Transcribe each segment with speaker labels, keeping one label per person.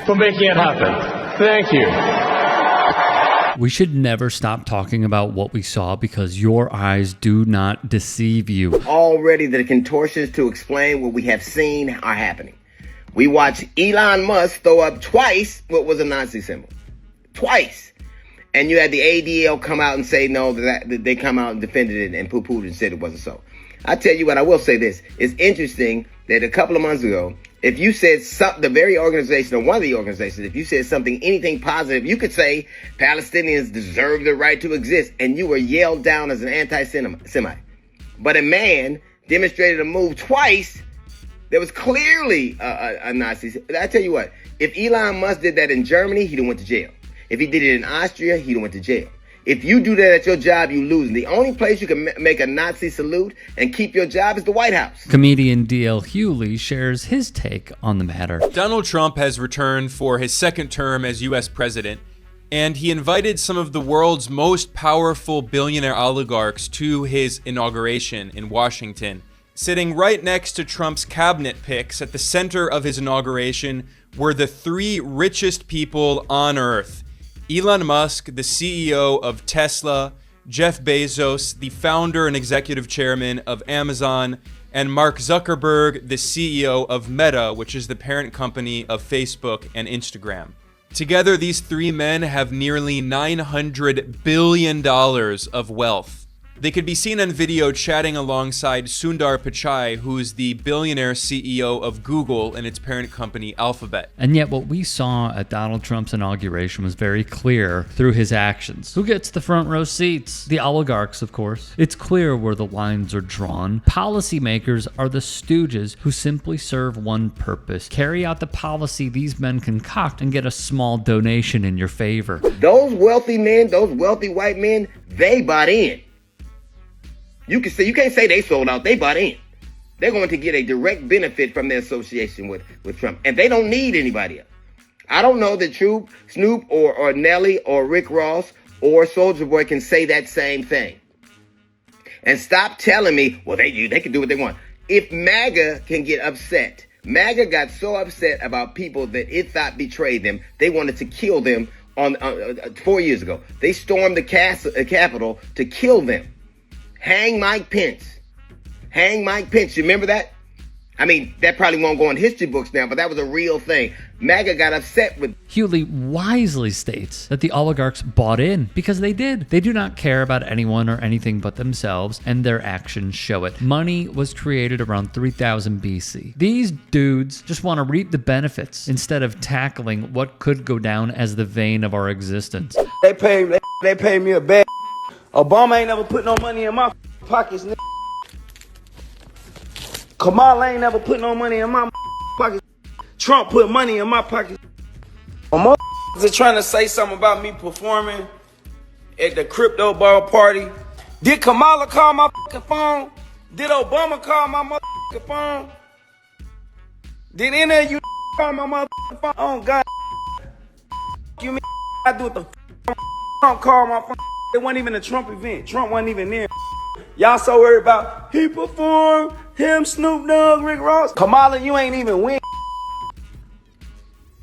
Speaker 1: for making it happen. Thank you.
Speaker 2: We should never stop talking about what we saw because your eyes do not deceive you.
Speaker 3: Already the contortions to explain what we have seen are happening. We watched Elon Musk throw up twice what was a Nazi symbol. Twice. And you had the ADL come out and say no, that they come out and defended it and poo-pooed and said it wasn't so. I tell you what, I will say this. It's interesting that a couple of months ago, if you said something, the very organization or one of the organizations, if you said something, anything positive, you could say Palestinians deserve the right to exist, and you were yelled down as an anti-Semite. But a man demonstrated a move twice that was clearly a Nazi. I tell you what, if Elon Musk did that in Germany, he'd have went to jail. If he did it in Austria, he'd have went to jail. If you do that at your job, you lose. And the only place you can make a Nazi salute and keep your job is the White House.
Speaker 2: Comedian D.L. Hughley shares his take on the matter.
Speaker 4: Donald Trump has returned for his second term as U.S. president, and he invited some of the world's most powerful billionaire oligarchs to his inauguration in Washington. Sitting right next to Trump's cabinet picks at the center of his inauguration were the three richest people on earth. Elon Musk, the CEO of Tesla, Jeff Bezos, the founder and executive chairman of Amazon, and Mark Zuckerberg, the CEO of Meta, which is the parent company of Facebook and Instagram. Together, these three men have nearly $900 billion of wealth. They could be seen on video chatting alongside Sundar Pichai, who's the billionaire CEO of Google and its parent company Alphabet.
Speaker 2: And yet what we saw at Donald Trump's inauguration was very clear through his actions. Who gets the front row seats? The oligarchs, of course. It's clear where the lines are drawn. Policymakers are the stooges who simply serve one purpose: carry out the policy these men concoct and get a small donation in your favor.
Speaker 3: Those wealthy men, those wealthy white men, they bought in. You can't say they sold out, they bought in. They're going to get a direct benefit from their association with Trump. And they don't need anybody else. I don't know that Snoop or Nelly or Rick Ross or Soulja Boy can say that same thing. And stop telling me, well, they can do what they want. If MAGA can get upset, MAGA got so upset about people that it thought betrayed them, they wanted to kill them on 4 years ago. They stormed the Capitol to kill them. Hang Mike Pence. Hang Mike Pence. You remember that? I mean, that probably won't go in history books now, but that was a real thing. MAGA got upset with...
Speaker 2: Hughley wisely states that the oligarchs bought in because they did. They do not care about anyone or anything but themselves, and their actions show it. Money was created around 3000 BC. These dudes just want to reap the benefits instead of tackling what could go down as the vein of our existence.
Speaker 5: They pay me a bad. Obama ain't never put no money in my pockets, nigga. Kamala ain't never put no money in my pockets. Trump put money in my pockets. Motherfuckers are trying to say something about me performing at the crypto ball party. Did Kamala call my fucking phone? Did Obama call my motherfucking phone? Did any of you call my motherfucking phone? Oh, God. You mean I do what the Trump call my phone? It wasn't even a Trump event. Trump wasn't even there. Y'all so worried about he performed, him, Snoop Dogg, Rick Ross. Kamala, you ain't even win.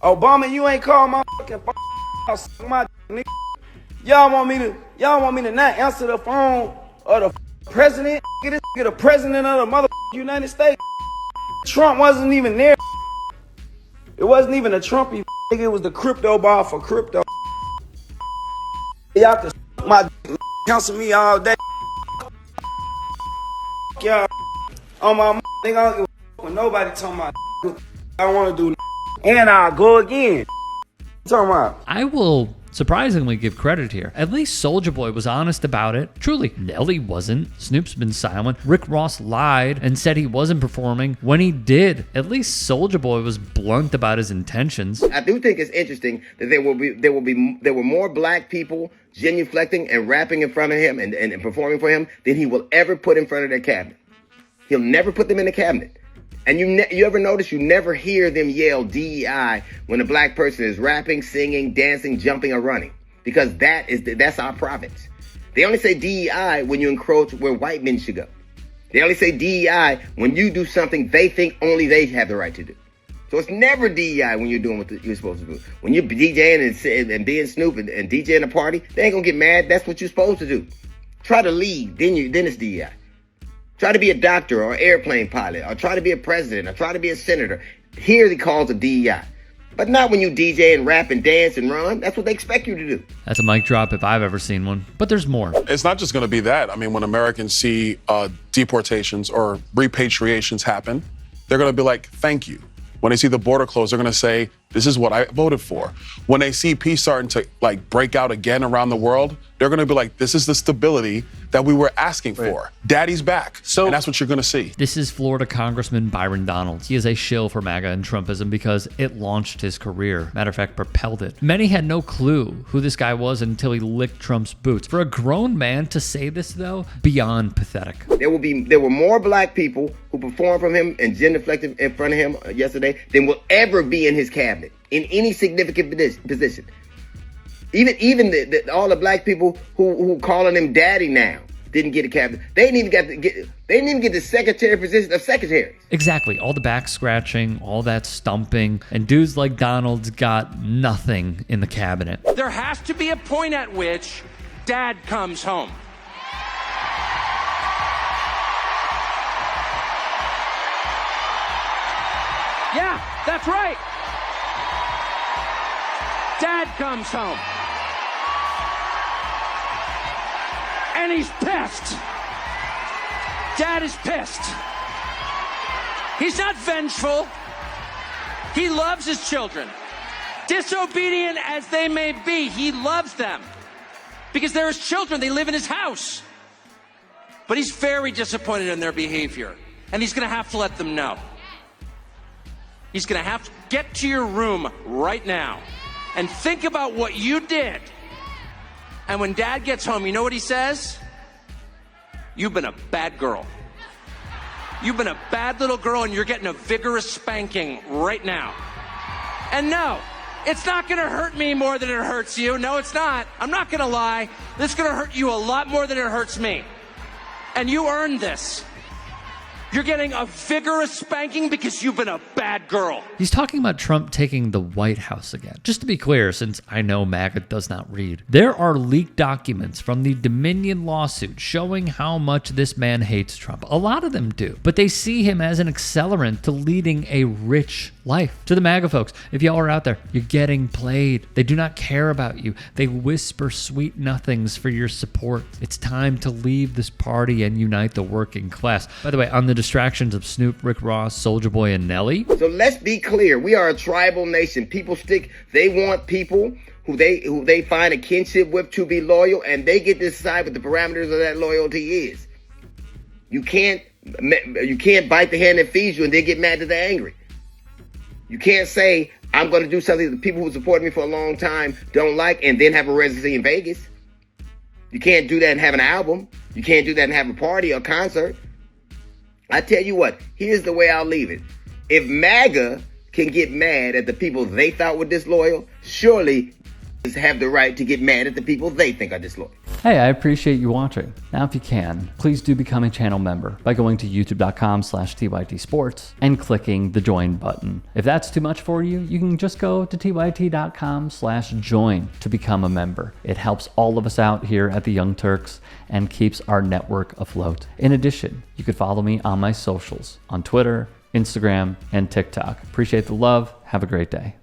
Speaker 5: Obama, you ain't called my fucking phone. I'll suck my nigga. Y'all want me to not answer the phone of the president? Get the president of the mother United States. Trump wasn't even there. It wasn't even a Trump event. It was the crypto ball for crypto. Y'all can my counsel me all day. Y'all on my nigga, I don't give a when nobody talking about I want to do and I'll go again. Talking about
Speaker 2: I will surprisingly give credit here. At least Soulja Boy was honest about it. Truly, Nelly wasn't. Snoop's been silent. Rick Ross lied and said he wasn't performing when he did. At least Soulja Boy was blunt about his intentions.
Speaker 3: I do think it's interesting that there were more black people genuflecting and rapping in front of him and performing for him than he will ever put in front of their cabinet. He'll never put them in the cabinet. And you ever notice you never hear them yell DEI when a black person is rapping, singing, dancing, jumping, or running, because that's our province. They only say DEI when you encroach where white men should go. They only say DEI when you do something they think only they have the right to do. So it's never DEI when you're doing what you're supposed to do. When you're DJing and being Snoop and DJing a party, they ain't gonna get mad. That's what you're supposed to do. Try to lead, then it's DEI. Try to be a doctor or an airplane pilot, or try to be a president, or try to be a senator. Hear the calls of DEI. But not when you DJ and rap and dance and run. That's what they expect you to do.
Speaker 2: That's a mic drop if I've ever seen one. But there's more.
Speaker 6: It's not just going to be that. I mean, when Americans see deportations or repatriations happen, they're going to be like, thank you. When they see the border closed, they're going to say, this is what I voted for. When they see peace starting to break out again around the world, they're going to be like, this is the stability that we were asking for. Daddy's back. And that's what you're going to see.
Speaker 2: This is Florida Congressman Byron Donalds. He is a shill for MAGA and Trumpism because it launched his career. Matter of fact, propelled it. Many had no clue who this guy was until he licked Trump's boots. For a grown man to say this, though, beyond pathetic.
Speaker 3: There were more black people who performed from him and genuflected in front of him yesterday than will ever be in his cabinet in any significant position. Even all the black people who calling him daddy now didn't get a cabinet. They didn't even get the secretary position of secretaries.
Speaker 2: Exactly. All the back scratching, all that stumping, and dudes like Donalds got nothing in the cabinet.
Speaker 7: There has to be a point at which dad comes home. Yeah, that's right. Dad comes home. And he's pissed. Dad is pissed. He's not vengeful. He loves his children. Disobedient as they may be, he loves them. Because they're his children, they live in his house. But he's very disappointed in their behavior. And he's gonna have to let them know. He's gonna have to get to your room right now and think about what you did. And when dad gets home, you know what he says? You've been a bad girl. You've been a bad little girl and you're getting a vigorous spanking right now. And no, it's not gonna hurt me more than it hurts you. No, it's not. I'm not gonna lie. This is gonna hurt you a lot more than it hurts me. And you earned this. You're getting a vigorous spanking because you've been a bad girl.
Speaker 2: He's talking about Trump taking the White House again. Just to be clear, since I know MAGA does not read, there are leaked documents from the Dominion lawsuit showing how much this man hates Trump. A lot of them do, but they see him as an accelerant to leading a rich life. To the MAGA folks, if y'all are out there, you're getting played. They do not care about you. They whisper sweet nothings for your support. It's time to leave this party and unite the working class. By the way, on the distractions of Snoop, Rick Ross, Soulja Boy, and Nelly.
Speaker 3: So let's be clear. We are a tribal nation. They want people who they find a kinship with to be loyal, and they get to decide what the parameters of that loyalty is. You can't bite the hand that feeds you and then get mad that they're angry. You can't say, I'm going to do something that the people who supported me for a long time don't like and then have a residency in Vegas. You can't do that and have an album. You can't do that and have a party or concert. I tell you what, here's the way I'll leave it. If MAGA can get mad at the people they thought were disloyal, surely have the right to get mad at the people they think are disloyal.
Speaker 2: Hey, I appreciate you watching. Now, if you can, please do become a channel member by going to youtube.com/TYTsports and clicking the join button. If that's too much for you, you can just go to tyt.com/join to become a member. It helps all of us out here at the Young Turks and keeps our network afloat. In addition, you could follow me on my socials on Twitter, Instagram, and TikTok. Appreciate the love. Have a great day.